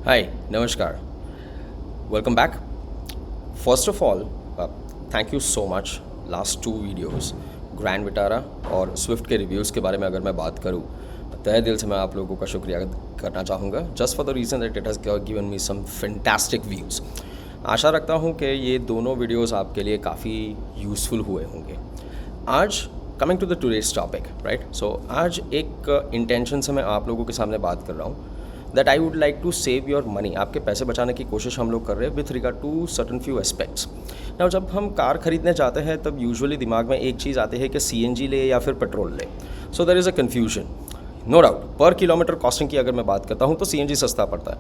Hi, Namaskar. Welcome back. First of all, thank you so much. Last two videos, grand Vitara और Swift के reviews के बारे में अगर मैं बात करूँ, तहे दिल से मैं आप लोगों का शुक्रिया करना चाहूँगा, just for the reason that it has given me some fantastic views. आशा रखता हूँ कि ये दोनों वीडियोस आपके लिए काफ़ी यूज़फुल हुए होंगे. आज coming to the today's topic, right. So आज एक इंटेंशन से मैं आप लोगों के सामने बात कर रहा हूँ that I would like to save your money. आपके पैसे बचाने की कोशिश हम लोग कर रहे हैं with regard to certain few aspects. Now जब हम कार खरीदने जाते हैं तब यूजुअली दिमाग में एक चीज़ आती है कि सीएनजी ले या फिर पेट्रोल ले. So there is a confusion. No doubt per kilometre costing की अगर मैं बात करता हूँ तो सीएनजी सस्ता पड़ता है,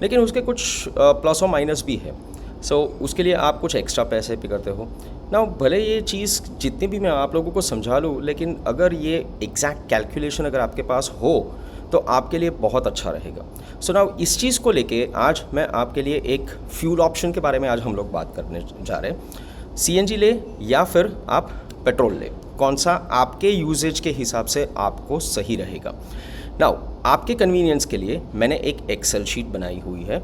लेकिन उसके कुछ प्लस और माइनस भी है. सो उसके लिए आप कुछ एक्स्ट्रा पैसे पे करते हो. नाउ भले ये चीज़ जितनी भी मैं आप लोगों को समझा लूँ, लेकिन अगर ये एग्जैक्ट कैलकुलेशन अगर आपके पास हो तो आपके लिए बहुत अच्छा रहेगा. सो नाउ इस चीज़ को लेके आज मैं आपके लिए एक फ्यूल ऑप्शन के बारे में आज हम लोग बात करने जा रहे हैं. सीएनजी ले या फिर आप पेट्रोल ले, कौन सा आपके यूजेज के हिसाब से आपको सही रहेगा. नाउ आपके कन्वीनियंस के लिए मैंने एक एक्सेल शीट बनाई हुई है,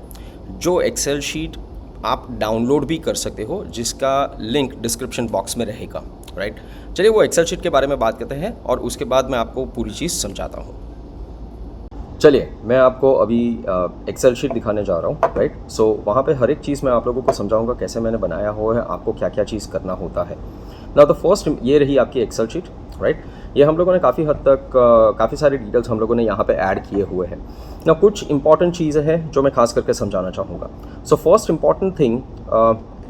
जो एक्सेल शीट आप डाउनलोड भी कर सकते हो, जिसका लिंक डिस्क्रिप्शन बॉक्स में रहेगा, राइट. चलिए वो एक्सेल शीट के बारे में बात करते हैं और उसके बाद मैं आपको पूरी चीज़ समझाता हूँ. चलिए मैं आपको अभी एक्सेल शीट दिखाने जा रहा हूँ, राइट. सो वहाँ पे हर एक चीज़ मैं आप लोगों को समझाऊंगा कैसे मैंने बनाया हुआ है, आपको क्या क्या चीज़ करना होता है. नाउ द फर्स्ट ये रही आपकी एक्सेल शीट, राइट. ये हम लोगों ने काफ़ी हद तक काफ़ी सारे डिटेल्स हम लोगों ने यहाँ पे ऐड किए हुए हैं. ना कुछ इंपॉर्टेंट चीज़ें हैं जो मैं खास करके समझाना चाहूँगा. So first important thing,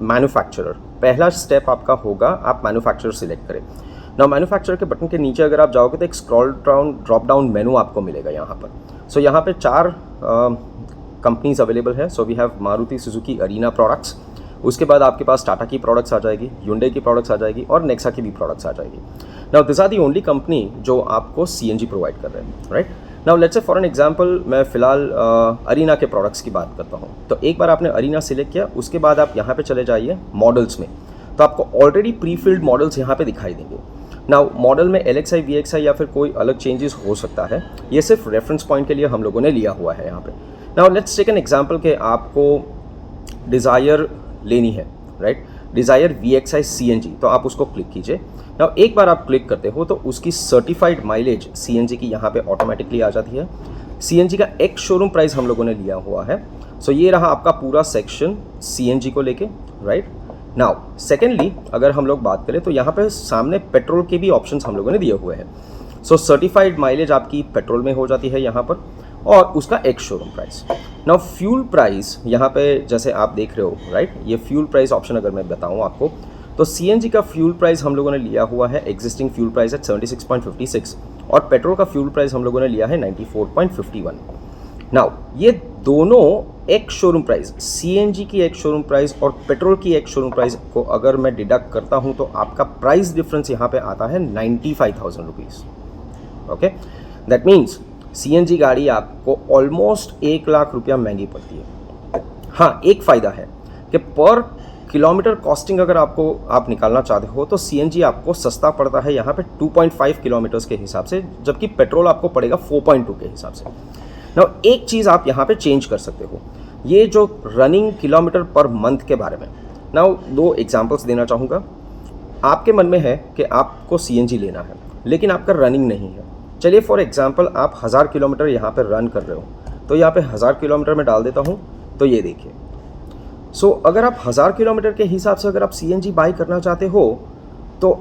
manufacturer. पहला स्टेप आपका होगा आप मैन्युफैक्चरर सिलेक्ट करें. ना मैन्युफैक्चरर के बटन के नीचे अगर आप जाओगे तो एक scroll down drop down menu आपको मिलेगा यहाँ पर. सो यहाँ पे 4 कंपनीज अवेलेबल है. So we have Maruti Suzuki Arena products, उसके बाद आपके पास टाटा की प्रोडक्ट्स आ जाएगी, Hyundai की प्रोडक्ट्स आ जाएगी और नेक्सा की भी प्रोडक्ट्स आ जाएगी. Now this are the only company जो आपको सीएनजी प्रोवाइड कर रहे हैं, right. Now let's say for an example मैं फ़िलहाल अरीना के प्रोडक्ट्स की बात करता हूँ. तो एक बार आपने अरीना सिलेक्ट किया, उसके बाद आप यहाँ पे चले जाइए मॉडल्स में, तो आपको ऑलरेडी प्री फिल्ड मॉडल्स यहाँ पे दिखाई देंगे. नाउ मॉडल में LXI VXI या फिर कोई अलग चेंजेस हो सकता है, ये सिर्फ रेफरेंस पॉइंट के लिए हम लोगों ने लिया हुआ है यहाँ पे. Now let's take an example कि आपको डिज़ायर लेनी है, राइट. डिज़ायर VXI CNG, तो आप उसको क्लिक कीजिए. नाउ एक बार आप क्लिक करते हो तो उसकी सर्टिफाइड माइलेज CNG की यहाँ पे ऑटोमेटिकली आ जाती है. CNG का एक शोरूम प्राइस हम लोगों ने लिया हुआ है. सो ये रहा आपका पूरा सेक्शन CNG को लेके, राइट. नाउ सेकेंडली अगर हम लोग बात करें तो यहाँ पे सामने पेट्रोल के भी ऑप्शंस हम लोगों ने दिए हुए हैं. सो सर्टिफाइड माइलेज आपकी पेट्रोल में हो जाती है यहाँ पर, और उसका एक showroom price. Now fuel price यहाँ पे जैसे आप देख रहे हो, राइट. ये फ्यूल प्राइस ऑप्शन अगर मैं बताऊँ आपको तो CNG का फ्यूल प्राइस हम लोगों ने लिया हुआ है, एग्जिस्टिंग फ्यूल प्राइस है 76.56, और पेट्रोल का फ्यूल प्राइस हम लोगों ने लिया है 94.51. नाउ ये दोनों एक शोरूम प्राइस, CNG की एक शोरूम प्राइस और पेट्रोल की एक शोरूम प्राइस को अगर मैं डिडक्ट करता हूं तो आपका प्राइस डिफरेंस यहाँ पे आता है 95,000 rupees. Okay, that means CNG गाड़ी आपको ऑलमोस्ट 1 लाख रुपया महंगी पड़ती है. हाँ, एक फ़ायदा है कि पर किलोमीटर कॉस्टिंग अगर आप निकालना चाहते हो तो CNG आपको सस्ता पड़ता है यहाँ पे 2.5 किलोमीटर्स के हिसाब से, जबकि पेट्रोल आपको पड़ेगा 4.2 के हिसाब से. नाउ एक चीज़ आप यहाँ पे चेंज कर सकते हो, ये जो रनिंग किलोमीटर पर मंथ के बारे में. नाउ 2 एग्जांपल्स देना चाहूँगा. आपके मन में है कि आपको CNG लेना है लेकिन आपका रनिंग नहीं है. चलिए फॉर एग्जांपल आप 1000 किलोमीटर यहाँ पे रन कर रहे हो, तो यहाँ पे 1000 किलोमीटर में डाल देता हूँ, तो ये देखिए. सो अगर आप 1000 किलोमीटर के हिसाब से अगर आप CNG बाई करना चाहते हो तो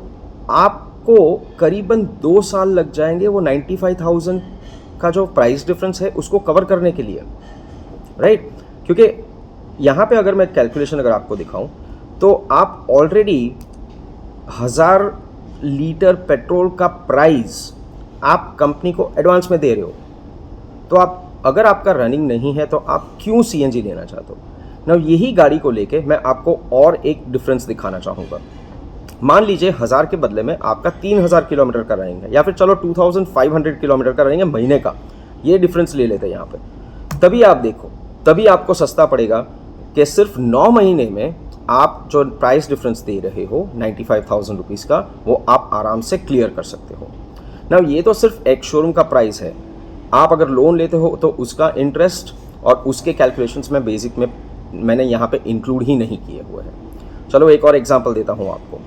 आपको करीबन 2 साल लग जाएंगे वो 95,000 का जो प्राइस डिफरेंस है उसको कवर करने के लिए, राइट. क्योंकि यहाँ पे अगर मैं कैलकुलेशन अगर आपको दिखाऊं तो आप ऑलरेडी 1000 लीटर पेट्रोल का प्राइस आप कंपनी को एडवांस में दे रहे हो. तो आप अगर आपका रनिंग नहीं है तो आप क्यों CNG लेना चाहते हो. ना यही गाड़ी को लेके मैं आपको और एक डिफरेंस दिखाना चाहूँगा. मान लीजिए 1000 के बदले में आपका 3000 किलोमीटर का रनिंग है, या फिर चलो 2500 किलोमीटर का रनिंग है महीने का, ये डिफरेंस ले लेते हैं यहाँ पे. तभी आप देखो, तभी आपको सस्ता पड़ेगा कि सिर्फ 9 महीने में आप जो प्राइस डिफरेंस दे रहे हो 95,000 रुपीज़ का, वो आप आराम से क्लियर कर सकते हो. ना ये तो सिर्फ एक शोरूम का प्राइस है. आप अगर लोन लेते हो तो उसका इंटरेस्ट और उसके कैलकुलेशंस में बेसिक में मैंने यहाँ पे इंक्लूड ही नहीं किए हुए हैं। चलो एक और एग्जांपल देता हूँ आपको।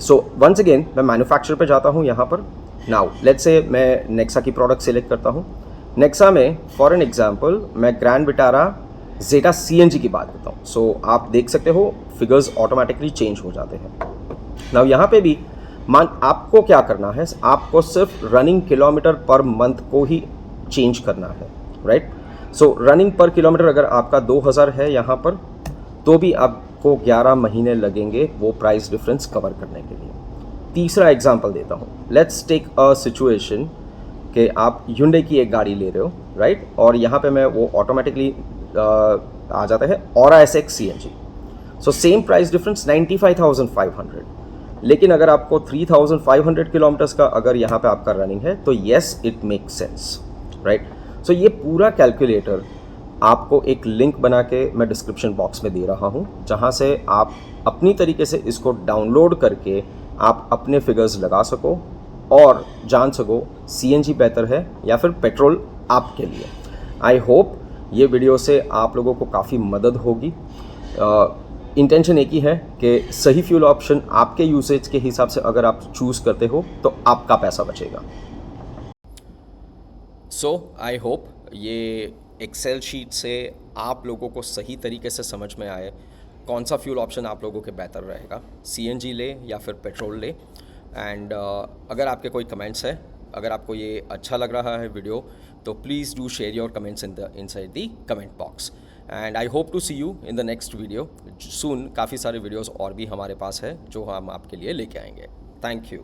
सो वंस अगेन मैं मैन्युफैक्चर पे जाता हूँ यहाँ पर। नाउ लेट्स से मैं नेक्सा की प्रोडक्ट सेलेक्ट करता हूँ। नेक्सा में फॉर एन एग्जांपल मैं ग्रैंड विटारा जेटा CNG की बात करता हूँ। सो आप देख सकते हो फिगर्स ऑटोमेटिकली चेंज हो जाते हैं। नाउ यहाँ पे भी आपको क्या करना है, आपको सिर्फ रनिंग किलोमीटर पर मंथ को ही चेंज करना है, राइट। सो रनिंग पर किलोमीटर अगर आपका 2000 है यहाँ पर, तो भी आपको 11 महीने लगेंगे वो प्राइस डिफरेंस कवर करने के लिए। तीसरा एग्जांपल देता हूँ। लेट्स टेक अ सिचुएशन कि आप Hyundai की एक गाड़ी ले रहे हो, राइट, और यहाँ पे मैं वो ऑटोमेटिकली आ जाता है Aura SX CNG। So same price difference 95,500, लेकिन अगर आपको 3,500 किलोमीटर्स का अगर यहाँ पे आपका रनिंग है तो yes it make sense, right. So ये पूरा कैलकुलेटर आपको एक लिंक बना के मैं डिस्क्रिप्शन बॉक्स में दे रहा हूँ, जहाँ से आप अपनी तरीके से इसको डाउनलोड करके आप अपने फिगर्स लगा सको और जान सको CNG बेहतर है या फिर पेट्रोल आपके लिए। आई होप ये वीडियो से आप लोगों को काफ़ी मदद होगी। इंटेंशन एक ही है कि सही फ्यूल ऑप्शन आपके यूसेज के हिसाब से अगर आप चूज़ करते हो तो आपका पैसा बचेगा। सो आई होप ये एक्सेल शीट से आप लोगों को सही तरीके से समझ में आए कौन सा फ्यूल ऑप्शन आप लोगों के बेहतर रहेगा, CNG ले या फिर पेट्रोल ले। एंड अगर आपके कोई कमेंट्स है, अगर आपको ये अच्छा लग रहा है वीडियो, तो please do share your comments inside the comment box. And I hope to see you in the next video soon. काफ़ी सारे वीडियोस और भी हमारे पास है जो हम आपके लिए लेके आएंगे। Thank you.